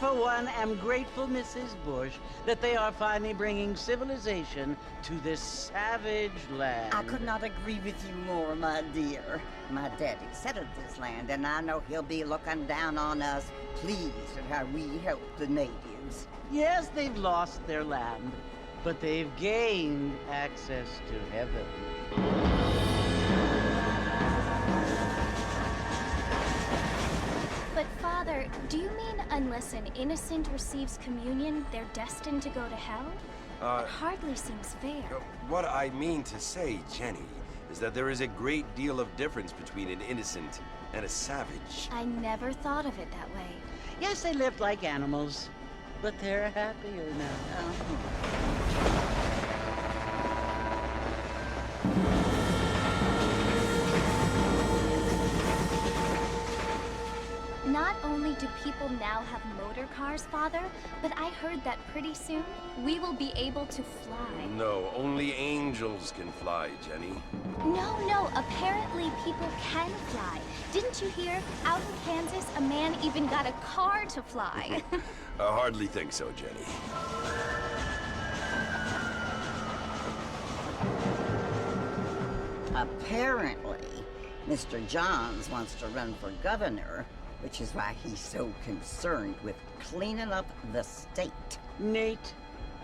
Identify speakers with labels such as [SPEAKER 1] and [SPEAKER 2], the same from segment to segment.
[SPEAKER 1] for one, am grateful, Mrs. Bush, that they are finally bringing civilization to this savage land.
[SPEAKER 2] I could not agree with you more, my dear. My daddy settled this land, and I know he'll be looking down on us, pleased at how we help the natives.
[SPEAKER 1] Yes, they've lost their land, but they've gained access to heaven.
[SPEAKER 3] But Father, do you mean unless an innocent receives communion, they're destined to go to hell? It hardly seems fair.
[SPEAKER 4] What I mean to say, Jenny, is that there is a great deal of difference between an innocent and a savage.
[SPEAKER 3] I never thought of it that way.
[SPEAKER 1] Yes, they lived like animals, but they're happier now.
[SPEAKER 3] Not only do people now have motor cars, Father, but I heard that pretty soon we will be able to fly.
[SPEAKER 4] No, only angels can fly, Jenny.
[SPEAKER 3] No, apparently people can fly. Didn't you hear? Out in Kansas, a man even got a car to fly.
[SPEAKER 4] I hardly think so, Jenny.
[SPEAKER 2] Apparently, Mr. Johns wants to run for governor, which is why he's so concerned with cleaning up the state.
[SPEAKER 1] Nate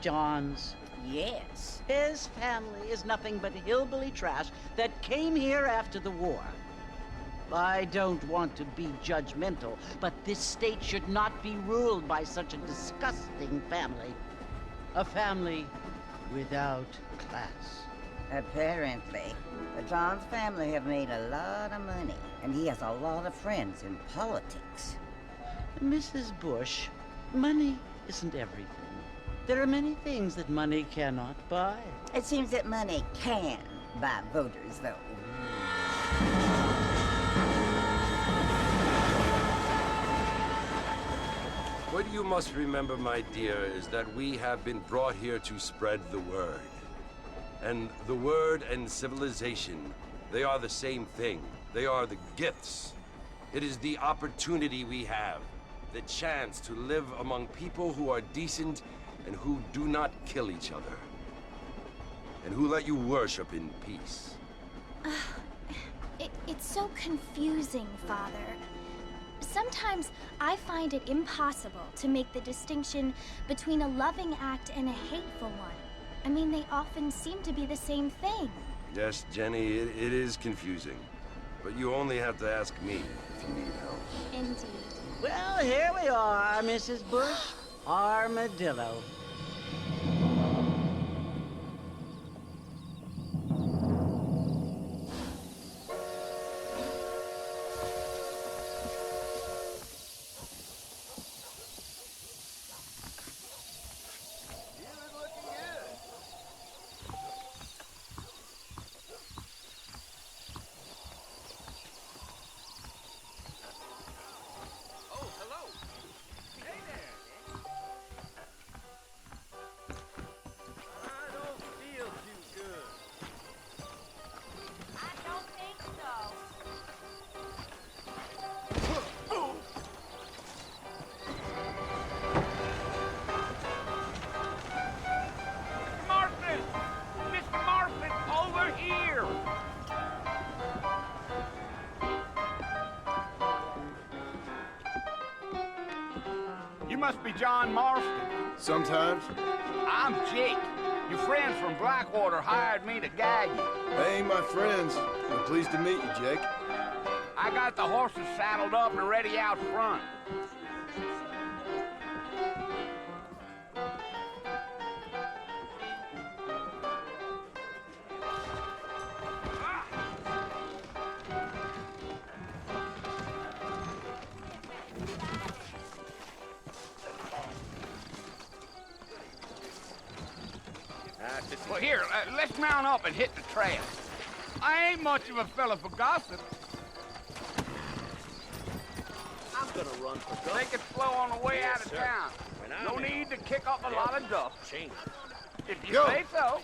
[SPEAKER 1] Johns.
[SPEAKER 2] Yes.
[SPEAKER 1] His family is nothing but hillbilly trash that came here after the war. I don't want to be judgmental, but this state should not be ruled by such a disgusting family. A family without class.
[SPEAKER 2] Apparently. The Johns family have made a lot of money, and he has a lot of friends in politics.
[SPEAKER 1] Mrs. Bush, money isn't everything. There are many things that money cannot buy.
[SPEAKER 2] It seems that money can buy voters, though.
[SPEAKER 4] What you must remember, my dear, is that we have been brought here to spread the word. And the word and civilization, they are the same thing. They are the gifts. It is the opportunity we have, the chance to live among people who are decent and who do not kill each other. And who let you worship in peace.
[SPEAKER 3] It's so confusing, Father. Sometimes I find it impossible to make the distinction between a loving act and a hateful one. I mean, they often seem to be the same thing.
[SPEAKER 4] Yes, Jenny, it is confusing. But you only have to ask me if you need help.
[SPEAKER 3] Indeed.
[SPEAKER 1] Well, here we are, Mrs. Bush. Armadillo.
[SPEAKER 5] You must be John Marston.
[SPEAKER 6] Sometimes.
[SPEAKER 5] I'm Jake. Your friends from Blackwater hired me to guide you.
[SPEAKER 6] They ain't my friends. I'm pleased to meet you, Jake.
[SPEAKER 5] I got the horses saddled up and ready out front. Well, here, let's mount up and hit the trail. I ain't much of a fella for gossip.
[SPEAKER 7] I'm gonna run for governor.
[SPEAKER 5] Take it slow on the way out of town. No need to kick up a lot of dust. If you say so.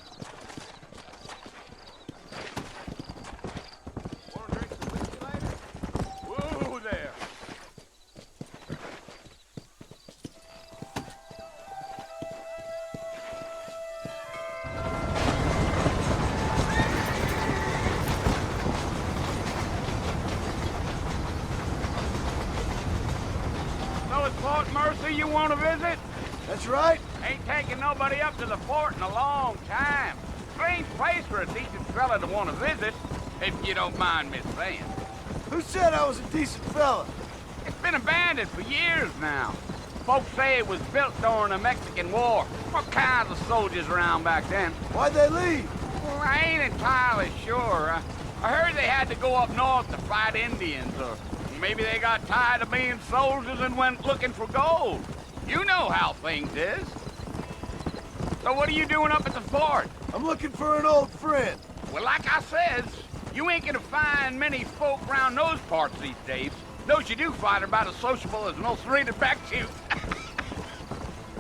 [SPEAKER 5] Want to drink some whiskey later? Whoa there. Fort Mercer you want to visit?
[SPEAKER 6] That's right.
[SPEAKER 5] Ain't taking nobody up to the fort in a long time. Strange place for a decent fella to want to visit, if you don't mind me saying.
[SPEAKER 6] Who said I was a decent fella?
[SPEAKER 5] It's been abandoned for years now. Folks say it was built during the Mexican War. What kinds of soldiers around back then?
[SPEAKER 6] Why'd they leave?
[SPEAKER 5] Well, I ain't entirely sure. I heard they had to go up north to fight Indians, or maybe they got tired of being soldiers and went looking for gold. You know how things is. So what are you doing up at the fort?
[SPEAKER 6] I'm looking for an old friend.
[SPEAKER 5] Well, like I says, you ain't gonna find many folk around those parts these days. Those you do find are about as sociable as most rated back shoot.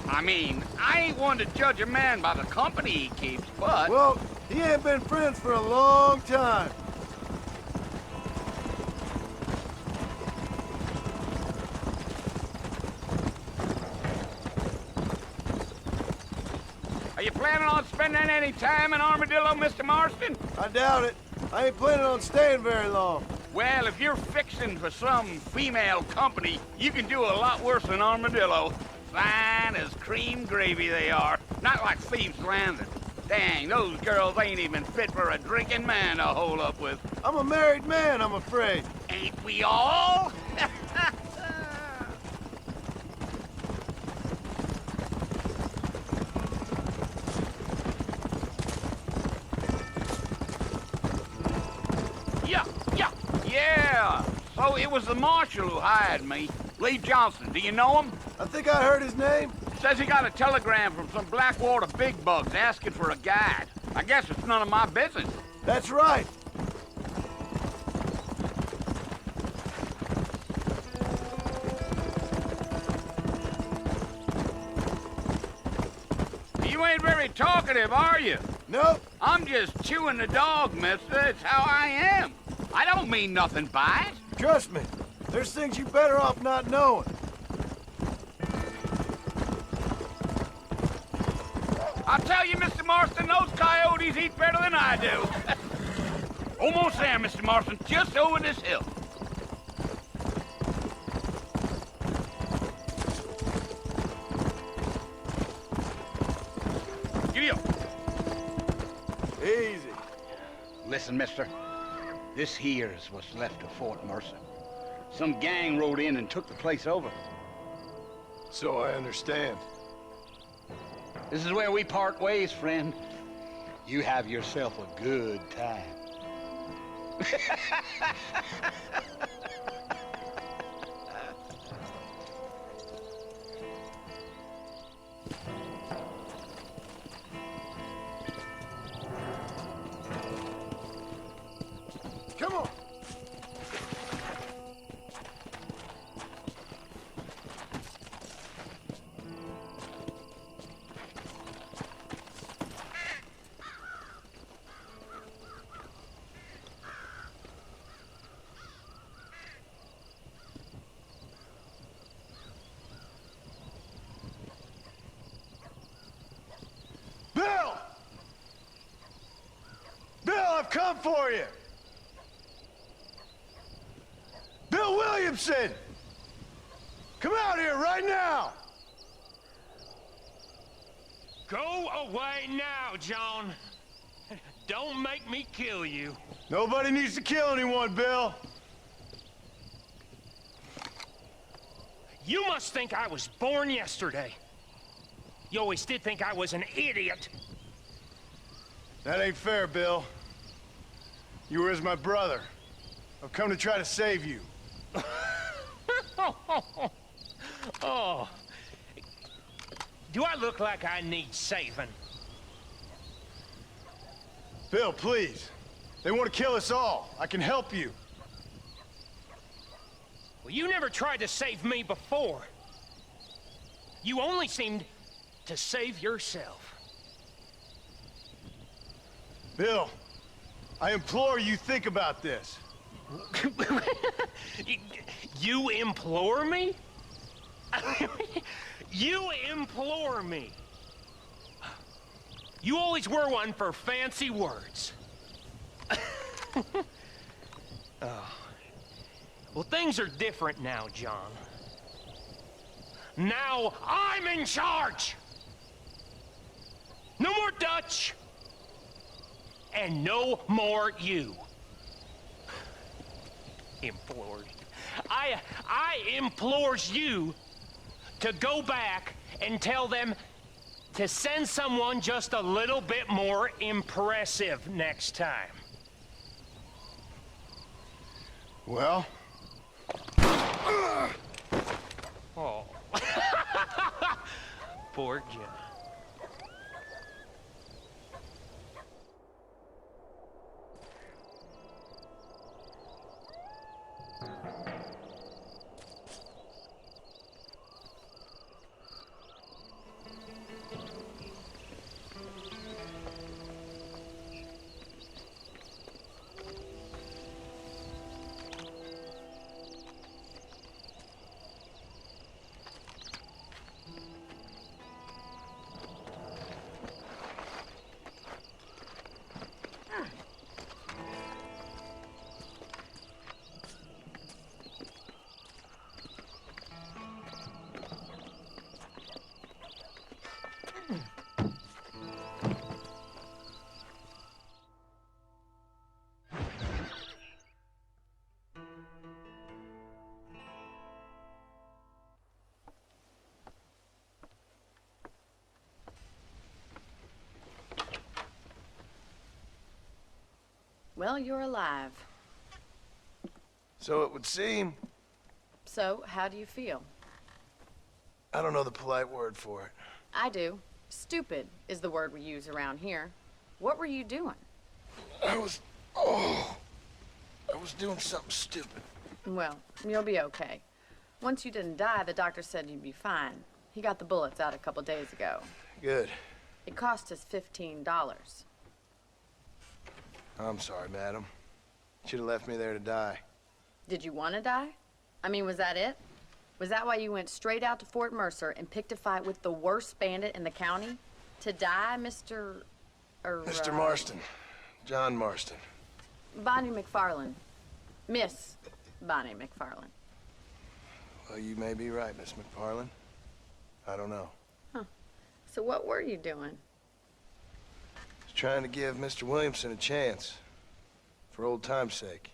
[SPEAKER 5] I mean, I ain't one to judge a man by the company he keeps, but...
[SPEAKER 6] Well, he ain't been friends for a long time.
[SPEAKER 5] Are you planning on spending any time in Armadillo, Mr. Marston?
[SPEAKER 6] I doubt it. I ain't planning on staying very long.
[SPEAKER 5] Well, if you're fixing for some female company, you can do a lot worse than Armadillo. Fine as cream gravy they are. Not like Thieves' Landing. Dang, those girls ain't even fit for a drinking man to hole up with.
[SPEAKER 6] I'm a married man, I'm afraid.
[SPEAKER 5] Ain't we all? Yeah. So it was the marshal who hired me. Lee Johnson, do you know him?
[SPEAKER 6] I think I heard his name.
[SPEAKER 5] Says he got a telegram from some Blackwater big bugs asking for a guide. I guess it's none of my business.
[SPEAKER 6] That's right.
[SPEAKER 5] You ain't very talkative, are you?
[SPEAKER 6] Nope.
[SPEAKER 5] I'm just chewing the dog, mister. It's how I am. I don't mean nothing by it.
[SPEAKER 6] Trust me. There's things you better off not knowing.
[SPEAKER 5] I'll tell you, Mr. Marston, those coyotes eat better than I do. Almost there, Mr. Marston, just over this hill. Giddy up.
[SPEAKER 6] Easy.
[SPEAKER 5] Listen, mister. This here's what's left of Fort Mercer. Some gang rode in and took the place over.
[SPEAKER 6] So I understand.
[SPEAKER 5] This is where we part ways, friend. You have yourself a good time.
[SPEAKER 6] Come on. Bill! Bill, I've come for you! Bill Williamson! Come out here right now!
[SPEAKER 8] Go away now, John. Don't make me kill you.
[SPEAKER 6] Nobody needs to kill anyone, Bill.
[SPEAKER 8] You must think I was born yesterday. You always did think I was an idiot.
[SPEAKER 6] That ain't fair, Bill. You were as my brother. I've come to try to save you.
[SPEAKER 8] Oh. Do I look like I need saving?
[SPEAKER 6] Bill, please. They want to kill us all. I can help you.
[SPEAKER 8] Well, you never tried to save me before. You only seemed to save yourself.
[SPEAKER 6] Bill, I implore you think about this.
[SPEAKER 8] You implore me? You implore me? You always were one for fancy words. Oh. Well, things are different now, John. Now I'm in charge! No more Dutch! And no more you. Implores. I implores you to go back and tell them to send someone just a little bit more impressive next time.
[SPEAKER 6] Well?
[SPEAKER 8] Oh. Poor John.
[SPEAKER 9] Well, you're alive.
[SPEAKER 6] So it would seem.
[SPEAKER 9] So, how do you feel?
[SPEAKER 6] I don't know the polite word for it.
[SPEAKER 9] I do. Stupid is the word we use around here. What were you doing?
[SPEAKER 6] I was doing something stupid.
[SPEAKER 9] Well, you'll be okay. Once you didn't die, the doctor said you'd be fine. He got the bullets out a couple days ago.
[SPEAKER 6] Good.
[SPEAKER 9] It cost us $15.
[SPEAKER 6] I'm sorry, madam. Should have left me there to die.
[SPEAKER 9] Did you want to die? I mean, was that it? Was that why you went straight out to Fort Mercer and picked a fight with the worst bandit in the county? To die, Mr.
[SPEAKER 6] Mr. Marston. John Marston.
[SPEAKER 9] Bonnie McFarlane. Miss Bonnie McFarlane.
[SPEAKER 6] Well, you may be right, Miss McFarlane. I don't know.
[SPEAKER 9] Huh. So what were you doing?
[SPEAKER 6] Trying to give Mr. Williamson a chance. For old time's sake.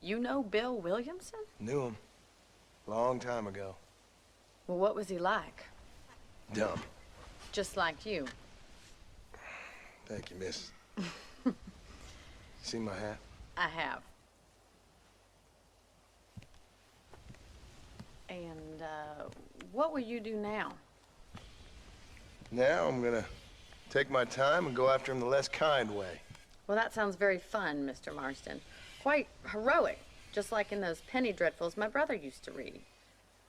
[SPEAKER 9] You know Bill Williamson?
[SPEAKER 6] Knew him. Long time ago.
[SPEAKER 9] Well, what was he like?
[SPEAKER 6] Dumb.
[SPEAKER 9] Just like you.
[SPEAKER 6] Thank you, miss. See my hat?
[SPEAKER 9] I have. And, what will you do now?
[SPEAKER 6] Now I'm gonna take my time and go after him the less kind way.
[SPEAKER 9] Well, that sounds very fun, Mr. Marston. Quite heroic, just like in those penny dreadfuls my brother used to read.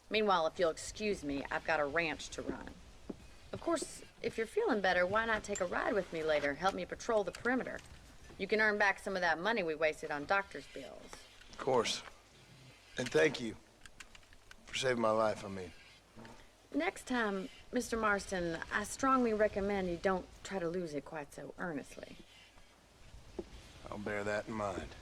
[SPEAKER 9] Meanwhile, if you'll excuse me, I've got a ranch to run. Of course, if you're feeling better, why not take a ride with me later? Help me patrol the perimeter. You can earn back some of that money we wasted on doctor's bills.
[SPEAKER 6] Of course. And thank you for saving my life, I mean.
[SPEAKER 9] Next time, Mr. Marston, I strongly recommend you don't try to lose it quite so earnestly.
[SPEAKER 6] I'll bear that in mind.